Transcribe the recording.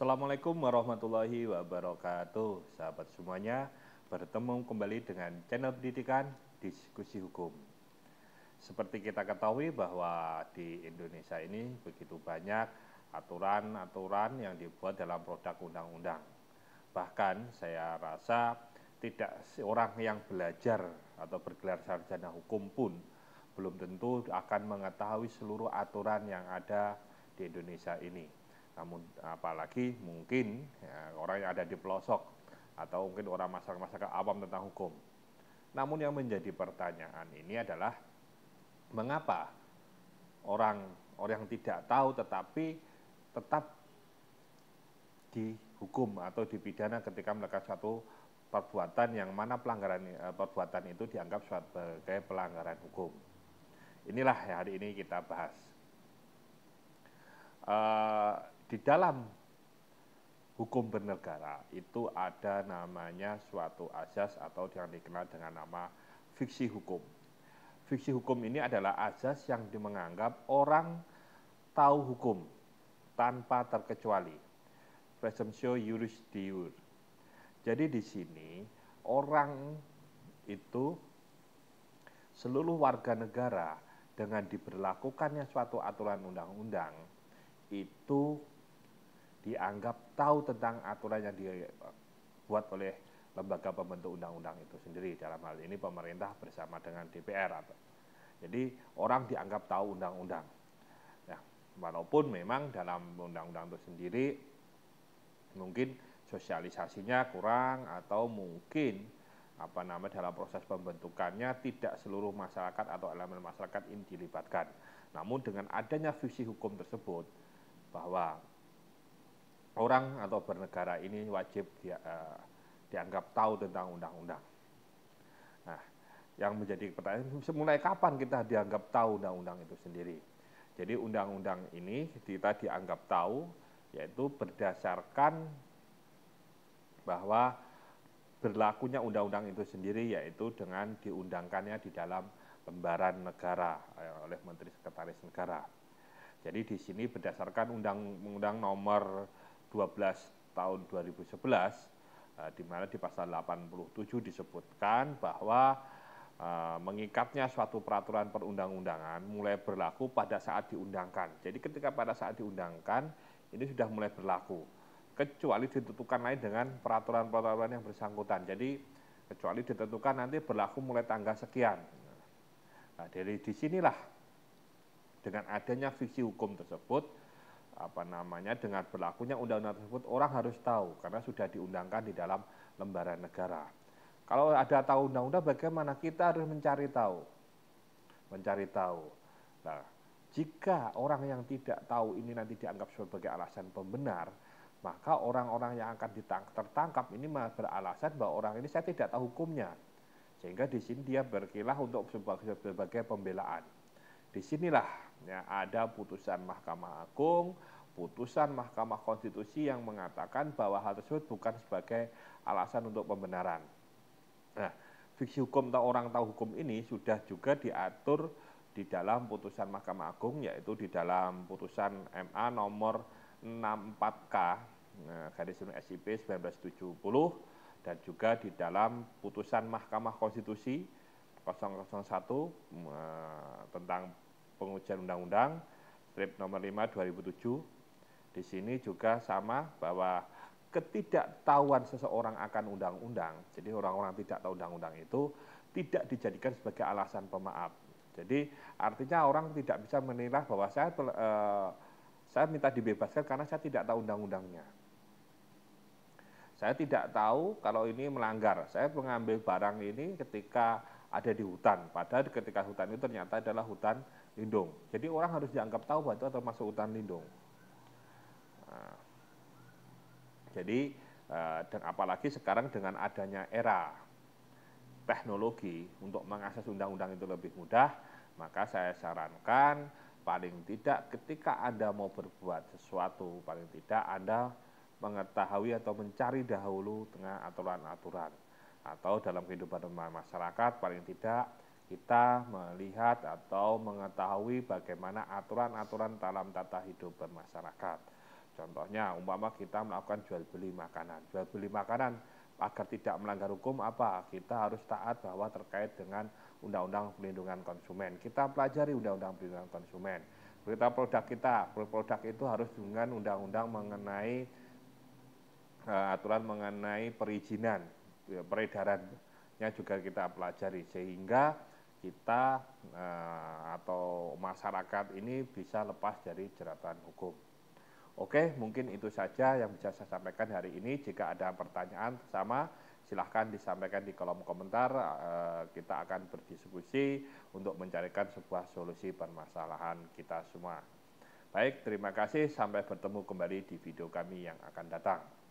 Assalamualaikum warahmatullahi wabarakatuh. Sahabat semuanya, bertemu kembali dengan channel pendidikan Diskusi Hukum. Seperti kita ketahui bahwa di Indonesia ini begitu banyak aturan-aturan yang dibuat dalam produk undang-undang. Bahkan saya rasa tidak seorang yang belajar atau bergelar sarjana hukum pun belum tentu akan mengetahui seluruh aturan yang ada di Indonesia ini. Namun apalagi mungkin ya, orang yang ada di pelosok atau mungkin orang masyarakat awam tentang hukum. Namun yang menjadi pertanyaan ini adalah mengapa orang yang tidak tahu tetapi tetap dihukum atau dipidana ketika melakukan suatu perbuatan yang mana perbuatan itu dianggap sebagai pelanggaran hukum. Inilah yang hari ini kita bahas. Di dalam hukum bernegara itu ada namanya suatu azas atau yang dikenal dengan nama fiksi hukum. Fiksi hukum ini adalah azas yang menganggap orang tahu hukum tanpa terkecuali. Presumptio iuris diur. Jadi di sini orang itu seluruh warga negara dengan diberlakukannya suatu aturan undang-undang itu dianggap tahu tentang aturan yang dibuat oleh lembaga pembentuk undang-undang itu sendiri. Dalam hal ini pemerintah bersama dengan DPR. Jadi orang dianggap tahu undang-undang. Ya, walaupun memang dalam undang-undang itu sendiri mungkin sosialisasinya kurang atau mungkin dalam proses pembentukannya tidak seluruh masyarakat atau elemen masyarakat ini dilibatkan. Namun dengan adanya fiksi hukum tersebut bahwa orang atau bernegara ini wajib dianggap tahu tentang undang-undang. Nah, yang menjadi pertanyaan, mulai kapan kita dianggap tahu undang-undang itu sendiri? Jadi undang-undang ini kita dianggap tahu yaitu berdasarkan bahwa berlakunya undang-undang itu sendiri yaitu dengan diundangkannya di dalam lembaran negara oleh Menteri Sekretaris Negara. Jadi di sini berdasarkan Undang-Undang Nomor 12 tahun 2011 di mana di pasal 87 disebutkan bahwa mengikatnya suatu peraturan perundang-undangan mulai berlaku pada saat diundangkan. Jadi ketika pada saat diundangkan ini sudah mulai berlaku. Kecuali ditentukan lain dengan peraturan-peraturan yang bersangkutan. Jadi kecuali ditentukan nanti berlaku mulai tanggal sekian. Nah, dari disinilah dengan adanya fiksi hukum tersebut, dengan berlakunya undang-undang tersebut orang harus tahu karena sudah diundangkan di dalam lembaran negara. Kalau ada tahu undang-undang, bagaimana kita harus mencari tahu? Mencari tahu. Nah, jika orang yang tidak tahu ini nanti dianggap sebagai alasan pembenar, maka orang-orang yang akan tertangkap ini beralasan bahwa orang ini saya tidak tahu hukumnya. Sehingga di sini dia berkilah untuk sebagai pembelaan. Disinilah ya, ada putusan Mahkamah Agung, putusan Mahkamah Konstitusi yang mengatakan bahwa hal tersebut bukan sebagai alasan untuk pembenaran. Nah, fiksi hukum atau orang tahu hukum ini sudah juga diatur di dalam putusan Mahkamah Agung, yaitu di dalam putusan MA nomor 64K garis miring SIP 1970 dan juga di dalam putusan Mahkamah Konstitusi 001 tentang pengujian undang-undang strip nomor 5 2007. Di sini juga sama bahwa ketidaktahuan seseorang akan undang-undang, jadi orang-orang tidak tahu undang-undang itu tidak dijadikan sebagai alasan pemaaf. Jadi artinya orang tidak bisa menilai bahwa saya minta dibebaskan karena saya tidak tahu undang-undangnya. Saya tidak tahu kalau ini melanggar. Saya mengambil barang ini ketika ada di hutan, padahal ketika hutan itu ternyata adalah hutan lindung. Jadi orang harus dianggap tahu bahwa itu termasuk hutan lindung. Nah, jadi dan apalagi sekarang dengan adanya era teknologi untuk mengakses undang-undang itu lebih mudah, maka saya sarankan paling tidak ketika Anda mau berbuat sesuatu, paling tidak Anda mengetahui atau mencari dahulu dengan aturan-aturan. Atau dalam kehidupan masyarakat paling tidak kita melihat atau mengetahui bagaimana aturan-aturan dalam tata hidup bermasyarakat. Contohnya, umpama kita melakukan jual beli makanan. Jual beli makanan agar tidak melanggar hukum apa? Kita harus taat bahwa terkait dengan Undang-Undang Perlindungan Konsumen. Kita pelajari Undang-Undang Perlindungan Konsumen. Produk itu harus dengan undang-undang mengenai aturan mengenai perizinan, peredarannya juga kita pelajari sehingga kita atau masyarakat ini bisa lepas dari jeratan hukum. Oke, mungkin itu saja yang bisa saya sampaikan hari ini. Jika ada pertanyaan sama, silahkan disampaikan di kolom komentar. Kita akan berdiskusi untuk mencarikan sebuah solusi permasalahan kita semua. Baik, terima kasih. Sampai bertemu kembali di video kami yang akan datang.